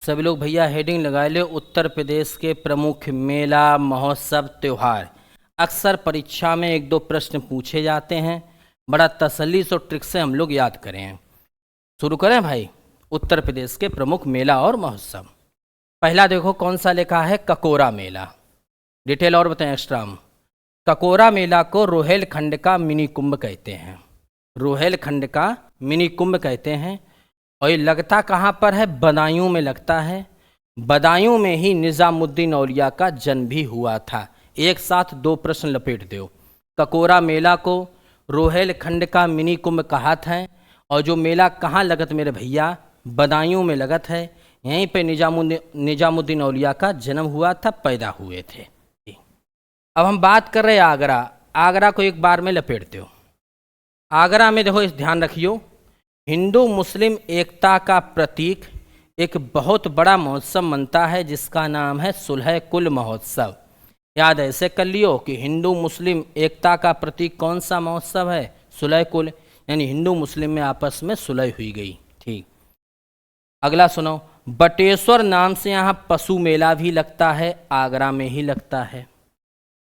सभी लोग भैया हेडिंग लगा ले, उत्तर प्रदेश के प्रमुख मेला महोत्सव त्यौहार। अक्सर परीक्षा में एक दो प्रश्न पूछे जाते हैं, बड़ा तसल्ली और ट्रिक से हम लोग याद करें। शुरू करें भाई। उत्तर प्रदेश के प्रमुख मेला और महोत्सव। पहला देखो कौन सा लिखा है, ककोरा मेला। डिटेल और बताएं एक्स्ट्रा। ककोरा मेला को रोहेलखंड का मिनी कुंभ कहते हैं। रोहेलखंड का मिनी कुंभ कहते हैं। और ये लगता कहाँ पर है, बदायूं में लगता है। बदायूं में ही निज़ामुद्दीन औलिया का जन्म भी हुआ था। एक साथ दो प्रश्न लपेट दो। ककोरा मेला को रोहेलखंड का मिनी कुंभ कहात है, और जो मेला कहाँ लगत मेरे भैया, बदायूं में लगत है। यहीं पे निज़ामुद्दीन औलिया का जन्म हुआ था, पैदा हुए थे। अब हम बात कर रहे हैं आगरा। आगरा को एक बार में लपेटते हो। आगरा में देखो, इस ध्यान रखियो, हिंदू मुस्लिम एकता का प्रतीक एक बहुत बड़ा महोत्सव मनता है जिसका नाम है सुलह कुल महोत्सव। याद ऐसे कर लियो कि हिंदू मुस्लिम एकता का प्रतीक कौन सा महोत्सव है, सुलह कुल, यानी हिंदू मुस्लिम में आपस में सुलह हुई गई। ठीक, अगला सुनो। बटेश्वर नाम से यहाँ पशु मेला भी लगता है, आगरा में ही लगता है।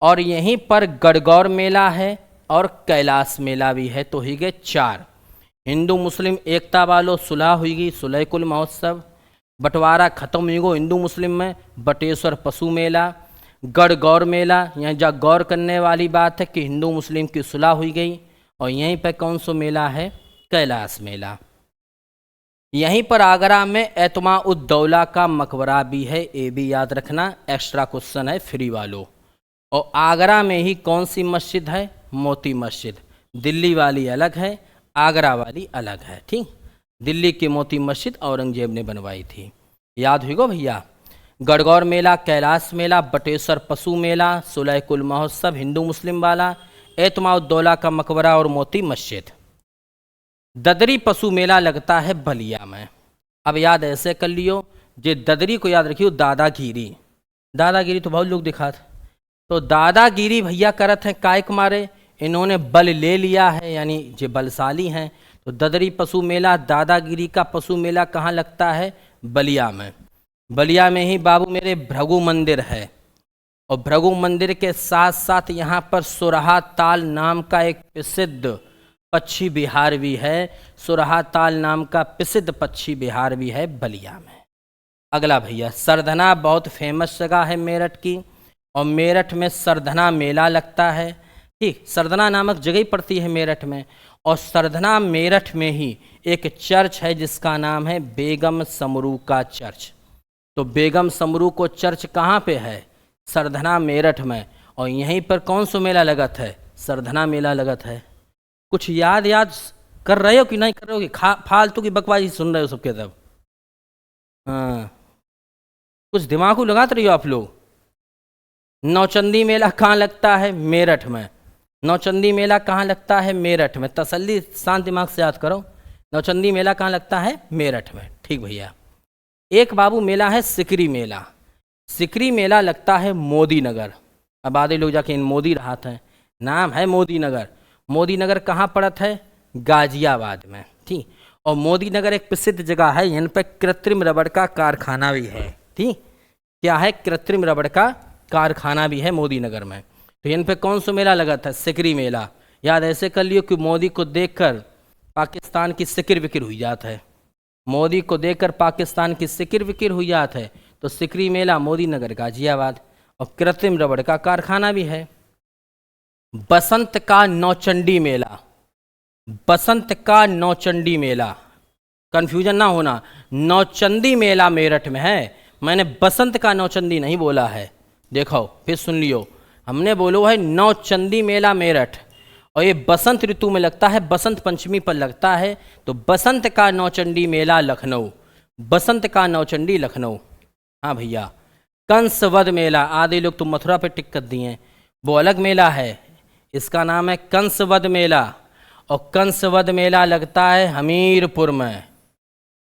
और यहीं पर गणगौर मेला है और कैलाश मेला भी है। तो ही गए चार। हिंदू मुस्लिम एकता वालों सुलह हुई गई, सुलह कुल महोत्सव। बंटवारा खत्म हुई गो हिंदू मुस्लिम में, बटेश्वर पशु मेला। गणगौर मेला, यहाँ जा गौर करने वाली बात है कि हिंदू मुस्लिम की सुलह हुई गई। और यहीं पर कौन सा मेला है, कैलाश मेला। यहीं पर आगरा में एतमा उद्दौला का मकबरा भी है, ये भी याद रखना, एक्स्ट्रा क्वेश्चन है फ्री वालों। और आगरा में ही कौन सी मस्जिद है, मोती मस्जिद। दिल्ली वाली अलग है, आगरा वाली अलग है। ठीक, दिल्ली की मोती मस्जिद औरंगजेब ने बनवाई थी, याद हुई गो भैया। गणगौर मेला, कैलाश मेला, बटेश्वर पशु मेला, सुलह कुल महोत्सव हिंदू मुस्लिम वाला, एतमाउद्दौला का मकबरा और मोती मस्जिद। ददरी पशु मेला लगता है बलिया में। अब याद ऐसे कर लियो, जे ददरी को याद रखियो, दादागिरी। दादागिरी तो बहुत लोग दिखाते, तो दादागिरी भैया करत हैं काय के मारे, इन्होंने बल ले लिया है, यानी जे बलशाली हैं। तो ददरी पशु मेला, दादागिरी का पशु मेला कहाँ लगता है, बलिया में। बलिया में ही बाबू मेरे भृगु मंदिर है। और भृगु मंदिर के साथ साथ यहाँ पर सुरहा ताल नाम का एक प्रसिद्ध पक्षी विहार भी है। सुरहा ताल नाम का प्रसिद्ध पक्षी विहार भी है बलिया में। अगला भैया, सरधना बहुत फेमस जगह है मेरठ की, और मेरठ में सरधना मेला लगता है। ठीक, सरधना नामक जगह ही पड़ती है मेरठ में। और सरधना मेरठ में ही एक चर्च है जिसका नाम है बेगम समरू का चर्च। तो बेगम समरू को चर्च कहाँ पे है, सरधना मेरठ में। और यहीं पर कौन सा मेला लगत है, सरधना मेला लगत है। कुछ याद कर रहे हो कि नहीं कर रहे हो, कि फालतू की बकवासी सुन रहे हो सबके सब। हाँ, कुछ दिमाग को लगाते रहियो आप लोग। नौचंदी मेला कहाँ लगता है, मेरठ में। नौचंदी मेला कहाँ लगता है, मेरठ में। तसल्ली शांत दिमाग से याद करो, नौचंदी मेला कहाँ लगता है, मेरठ में। ठीक भैया। एक बाबू मेला है सिकरी मेला। सिकरी मेला लगता है मोदी नगर। अब आधे लोग जाके इन मोदी रहात हैं, नाम है मोदी नगर। मोदी नगर कहाँ पड़त है, गाजियाबाद में। ठीक, और मोदी नगर एक प्रसिद्ध जगह है, यहाँ पर कृत्रिम रबड़ का कारखाना भी है। ठीक, क्या है, कृत्रिम रबड़ का कारखाना भी है मोदी नगर में। तो इन पे कौन सा मेला लगा था, सिकरी मेला। याद ऐसे कर लियो कि मोदी को देखकर पाकिस्तान की सिकिर विकिर हुई जात है। मोदी को देखकर पाकिस्तान की सिकिर विकिर हुई जात है। तो सिकरी मेला, मोदी नगर, गाजियाबाद। और कृत्रिम रबड़ का कारखाना भी है। बसंत का नौचंडी मेला। बसंत का नौचंडी मेला, कंफ्यूजन ना होना, नौचंदी मेला मेरठ में है। मैंने बसंत का नौचंदी नहीं बोला है, देखो फिर सुन लियो। हमने बोलो है नौचंदी मेला मेरठ, और ये बसंत ऋतु में लगता है, बसंत पंचमी पर लगता है। तो बसंत का नौचंडी मेला लखनऊ। बसंत का नौचंडी लखनऊ। हाँ भैया। कंसवध मेला, आधे लोग तो मथुरा पे टिक कर दिए, वो अलग मेला है, इसका नाम है कंसवध मेला। और कंसवध मेला लगता है हमीरपुर में।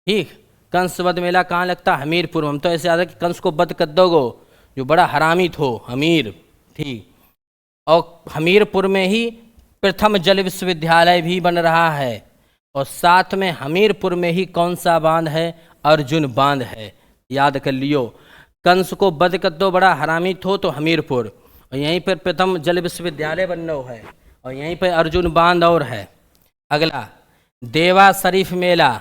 ठीक, कंसवध मेला कहाँ लगता है, हमीरपुर में। हम तो ऐसे याद है कि कंस को वध कर दोगो, जो बड़ा हरामी थो, हमीर। ठीक, और हमीरपुर में ही प्रथम जल विश्वविद्यालय भी बन रहा है। और साथ में हमीरपुर में ही कौन सा बांध है, अर्जुन बांध है। याद कर लियो। कंस को वध कर दो बड़ा हरामी थो तो हमीरपुर, और यहीं पर प्रथम जल विश्वविद्यालय बनना है, और यहीं पर अर्जुन बांध और है। अगला देवा शरीफ मेला,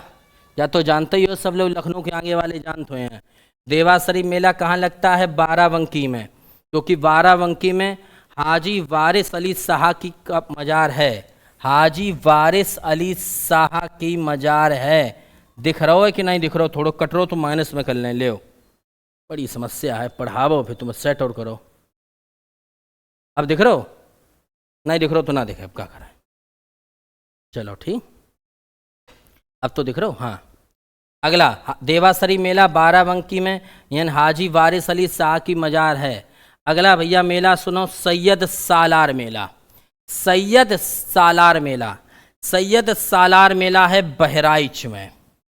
या तो जानते ही हो सब लोग, लखनऊ के आगे वाले जानते हैं। देवा शरीफ मेला कहाँ लगता है? बाराबंकी में, क्योंकि बाराबंकी में हाजी वारिस अली शाह की का मज़ार है। हाजी वारिस अली शाह की मज़ार है। दिख रहा हो कि नहीं दिख रहा हो? थोड़ा कट रहो तो माइनस में कर लें। ले बड़ी समस्या है, पढ़ावो फिर तुम सेट और करो। अब दिख रहे हो? नहीं दिख रहा हो तो ना दिखे, अब क्या करें। चलो ठीक, अब तो दिख रहे हो। हाँ, अगला देवासरी मेला बाराबंकी में, यानी हाजी वारिस अली शाह की मज़ार है। अगला भैया मेला सुनो, सैयद सालार मेला। सैयद सालार मेला, सैयद सालार मेला है बहराइच में।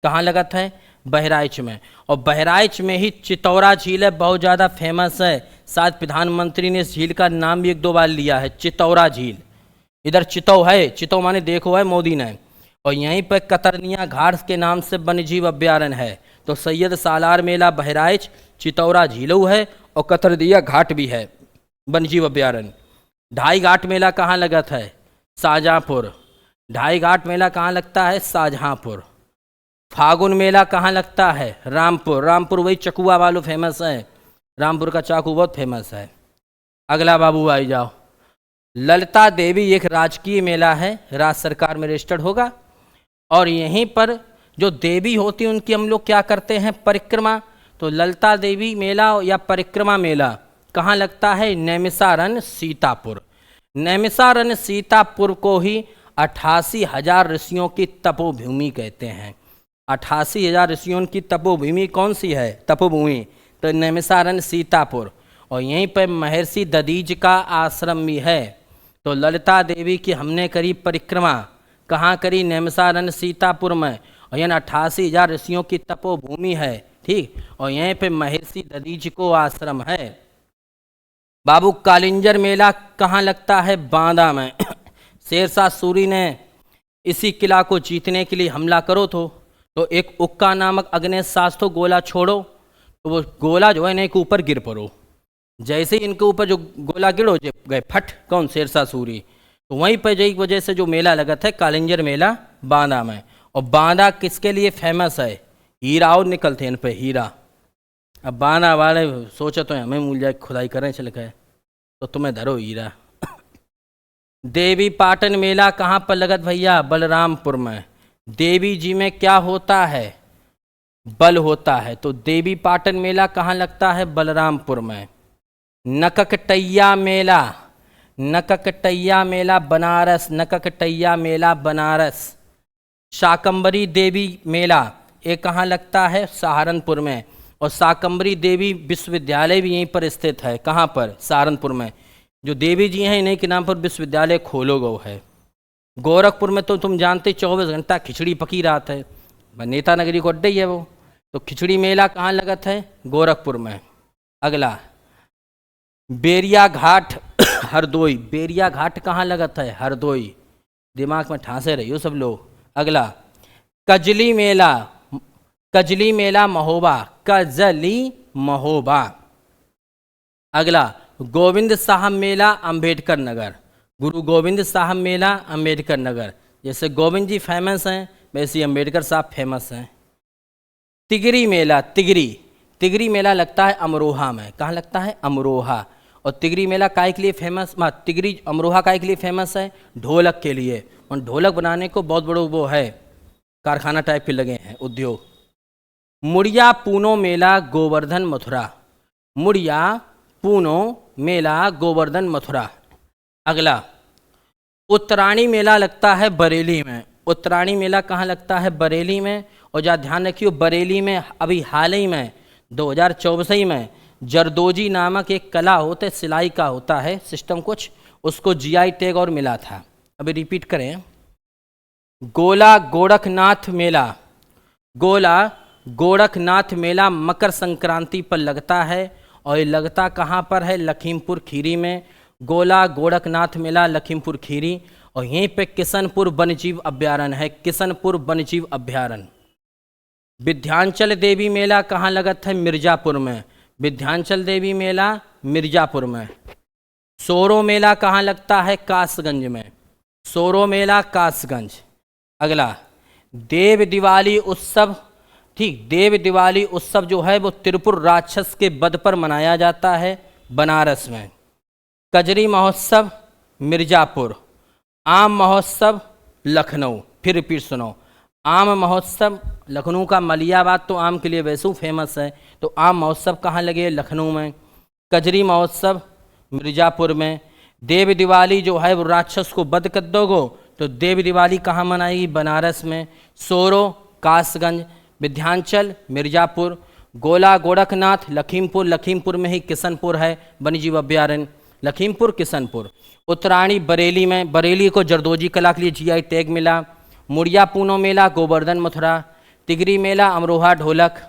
कहाँ लगत है? बहराइच में। और बहराइच में ही चितौरा झील है, बहुत ज़्यादा फेमस है। शायद प्रधानमंत्री ने इस झील का नाम भी 1-2 बार लिया है, चितौरा झील। इधर चितौ है, चितौ माने देखो है मोदी ने। और यहीं पर कतरनिया घाट के नाम से वन्यजीव अभ्यारण्य है। तो सैयद सालार मेला बहराइच, चितौरा झीलऊ है, और कतरनिया घाट भी है वन्यजीव अभ्यारण्य। ढाई घाट मेला कहाँ लगत है? शाहजहाँपुर। ढाई घाट मेला कहाँ लगता है? शाहजहाँपुर। फागुन मेला कहाँ लगता है? रामपुर। रामपुर वही चकुआ वालों फेमस है, रामपुर का चाकू बहुत फेमस है। अगला बाबू आई जाओ, ललिता देवी एक राजकीय मेला है, राज्य सरकार में रजिस्टर्ड होगा। और यहीं पर जो देवी होती हैं उनकी हम लोग क्या करते हैं? परिक्रमा। तो ललिता देवी मेला या परिक्रमा मेला कहाँ लगता है? नैमिषारण्य सीतापुर। नैमिषारण्य सीतापुर को ही 88,000 ऋषियों की तपोभूमि कहते हैं। 88,000 ऋषियों की तपोभूमि कौन सी है? तपोभूमि तो नैमिषारण्य सीतापुर। और यहीं पर महर्षि दधीच का आश्रम भी है। तो ललिता देवी की हमने करी परिक्रमा, कहाँ करी? नैमिषारण्य सीतापुर में। और यानी 88,000 ऋषियों की तपोभूमि है, ठीक। और यहीं पे महर्षि दधीच को आश्रम है। बाबू कालिंजर मेला कहाँ लगता है? बांदा में। शेरशाह सूरी ने इसी किला को जीतने के लिए हमला करो तो एक उक्का नामक अग्नेयशास्त्र गोला छोड़ो, तो वो गोला जो है इनके ऊपर गिर पड़ो। जैसे ही इनके ऊपर जो गोला गिरो गए फट, कौन? शेरशाह सूरी। तो वहीं पर यही वजह से जो मेला लगत है कालिंजर मेला बांदा में। और बांदा किसके लिए फेमस है? हीरा और निकलते हैं इन पे हीरा। अब बांदा वाले सोचे तो हमें मूल जाए खुदाई करें चल के, तो तुम्हें धरो हीरा। देवी पाटन मेला कहाँ पर लगत भैया? बलरामपुर में। देवी जी में क्या होता है? बल होता है। तो देवी पाटन मेला कहाँ लगता है? बलरामपुर में। नककटैया मेला, नककटैया मेला बनारस। नककटैया मेला बनारस। शाकंभरी देवी मेला ये कहाँ लगता है? सहारनपुर में। और शाकंभरी देवी विश्वविद्यालय भी यहीं पर स्थित है। कहाँ पर? सहारनपुर में। जो देवी जी हैं इन्हीं के नाम पर विश्वविद्यालय खोलो गो है। गोरखपुर में तो तुम जानते 24 घंटा खिचड़ी पकी रात है, नेता नगरी को अड्डा ही है वो। तो खिचड़ी मेला कहाँ लगत है? गोरखपुर में। अगला बेरिया घाट हरदोई। बेरिया घाट कहाँ लगत है? हरदोई। दिमाग में ठांसे रहियो सब लोग। अगला कजली मेला, कजली मेला महोबा। कजली महोबा। अगला गोविंद साहब मेला अंबेडकर नगर। गुरु गोविंद साहब मेला अंबेडकर नगर। जैसे गोविंद जी फेमस हैं वैसे ही अंबेडकर साहब फेमस हैं। तिगरी मेला, तिगरी, तिगरी मेला लगता है अमरोहा में। कहाँ लगता है? अमरोहा। और तिगरी मेला काय के लिए फेमस? तिगरी अमरोहा काय के लिए फेमस है? ढोलक के लिए। और ढोलक बनाने को बहुत बड़ो वो है, कारखाना टाइप के लगे हैं उद्योग। मुड़िया पूनो मेला गोवर्धन मथुरा। मुड़िया पूनो मेला गोवर्धन मथुरा। अगला उत्तरायणी मेला लगता है बरेली में। उत्तरायणी मेला कहाँ लगता है? बरेली में। और जहाँ ध्यान रखियो बरेली में अभी हाल ही में 2024 में जरदोजी नामक एक कला होता है, सिलाई का होता है सिस्टम कुछ, उसको जीआई टैग और मिला था। अभी रिपीट करें, गोला गोरखनाथ मेला। गोला गोरखनाथ मेला मकर संक्रांति पर लगता है। और ये लगता कहाँ पर है? लखीमपुर खीरी में। गोला गोरखनाथ मेला लखीमपुर खीरी। और यहीं पे किशनपुर वन्यजीव अभ्यारण्य है। किशनपुर वन्यजीव अभ्यारण्य। विंध्याचल देवी मेला कहाँ लगत है? मिर्जापुर में। विंध्याचल देवी मेला मिर्जापुर में। सोरो मेला कहाँ लगता है? कासगंज में। सोरो मेला कासगंज। अगला, देव दिवाली उत्सव, ठीक, देव दिवाली उत्सव जो है वो त्रिपुर राक्षस के वध पर मनाया जाता है, बनारस में। कजरी महोत्सव मिर्जापुर। आम महोत्सव लखनऊ। फिर रिपीट सुनो, आम महोत्सव लखनऊ का मलियाबाद तो आम के लिए वैसे फेमस है, तो आम महोत्सव कहाँ लगे? लखनऊ में। कजरी महोत्सव मिर्जापुर में। देव दिवाली जो है वो राक्षस को वध कर दोगो तो देव दिवाली कहाँ मनाएगी? बनारस में। सोरो कासगंज। विंध्याचल मिर्जापुर। गोला गोरखनाथ लखीमपुर, लखीमपुर में ही किशनपुर है वन्यजीव अभ्यारण्य, लखीमपुर किशनपुर। उत्तरायणी बरेली में, बरेली को जरदोजी कला के लिए जीआई टैग मिला। मुड़िया पूनो मेला गोवर्धन मथुरा। तिगरी मेला अमरोहा ढोलक।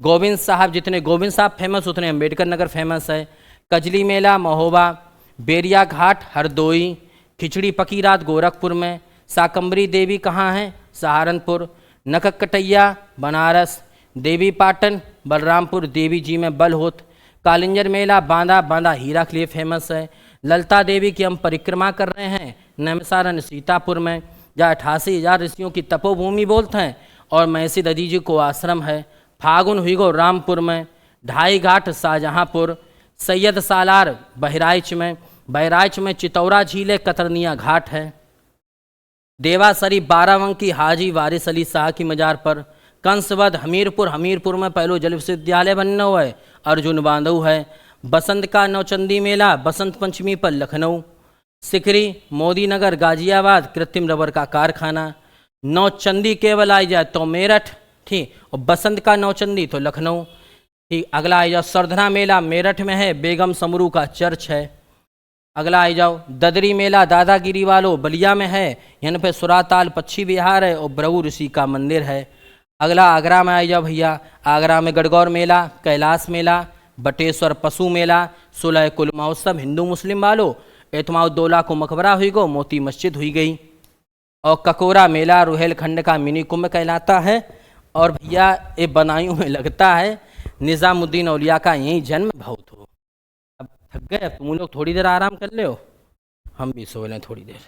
गोविंद साहब, जितने गोविंद साहब फेमस उतने अम्बेडकर नगर फेमस है। कजली मेला महोबा। बेरिया घाट हरदोई। खिचड़ी पकी रात गोरखपुर में। साकंबरी देवी कहाँ है? सहारनपुर। नककटैया बनारस। देवी पाटन बलरामपुर, देवी जी में बलहोत। कालिंजर मेला बांदा, बांदा हीरा के लिए फेमस है। ललिता देवी की हम परिक्रमा कर रहे हैं नैमिषारण्य सीतापुर में, जहाँ 88,000 ऋषियों की तपोभूमि बोलते हैं, और महसी दधी जी को आश्रम है। फागुन हुई गो रामपुर में। ढाई घाट शाहजहाँपुर। सैयद सालार बहराइच में। बहराइच में चितौरा झील है, कतरनिया घाट है। देवासरी बाराबंकी हाजी वारिस अली शाह की मजार पर। कंसवध हमीरपुर, हमीरपुर में पहलो जल विश्वविद्यालय बनना हुआ है, अर्जुन बांधव है। बसंत का नौचंदी मेला बसंत पंचमी पर लखनऊ। सिकरी मोदी नगर गाजियाबाद, कृत्रिम रबर का कारखाना। नौचंदी केवल आई जाए तो मेरठ, ठीक, और बसंत का नौचंदी तो लखनऊ, ठीक। अगला आई जाओ, सरधना मेला मेरठ में है, बेगम समरू का चर्च है। अगला आई जाओ, ददरी मेला दादागिरी वालों बलिया में है, यहाँ पे सुराताल पक्षी विहार है और ब्रह्म ऋषि का मंदिर है। अगला आगरा में आई जाओ भैया, आगरा में गणगौर मेला, कैलाश मेला, बटेश्वर पशु मेला, 16 कुल महोत्सव हिंदू मुस्लिम वालों, एतमाउद्दौला को मकबरा हुई गो, मोती मस्जिद हुई गई। और ककोरा मेला रुहेलखंड का मिनी कुंभ कहलाता है। और भैया ये बनायूं में लगता है निज़ामुद्दीन औलिया का यही जन्म बहुत हो। अब थक गए, अब तुम लोग थोड़ी देर आराम कर ले हो, हम भी सो लें थोड़ी देर।